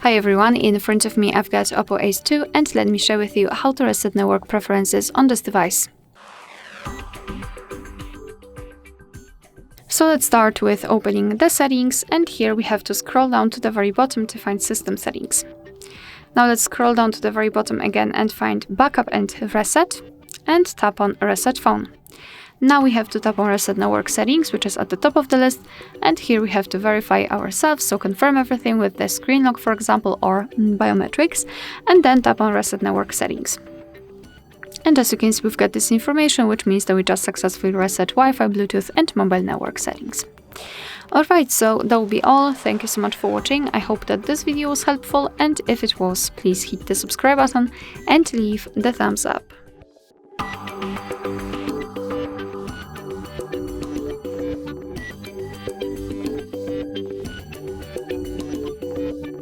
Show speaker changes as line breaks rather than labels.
Hi everyone, in front of me I've got Oppo Ace 2 and let me share with you how to reset network preferences on this device. So let's start with opening the settings, and here we have to scroll down to the very bottom to find system settings. Now let's scroll down to the very bottom again and find backup and reset, and tap on reset phone. Now we have to tap on reset network settings, which is at the top of the list, and here we have to verify ourselves, so confirm everything with the screen lock, for example, or biometrics, and then tap on reset network settings. And as you can see, we've got this information, which means that we just successfully reset Wi-Fi, Bluetooth and mobile network settings. Alright, so that will be all. Thank you so much for watching. I hope that this video was helpful, and if it was, please hit the subscribe button and leave the thumbs up.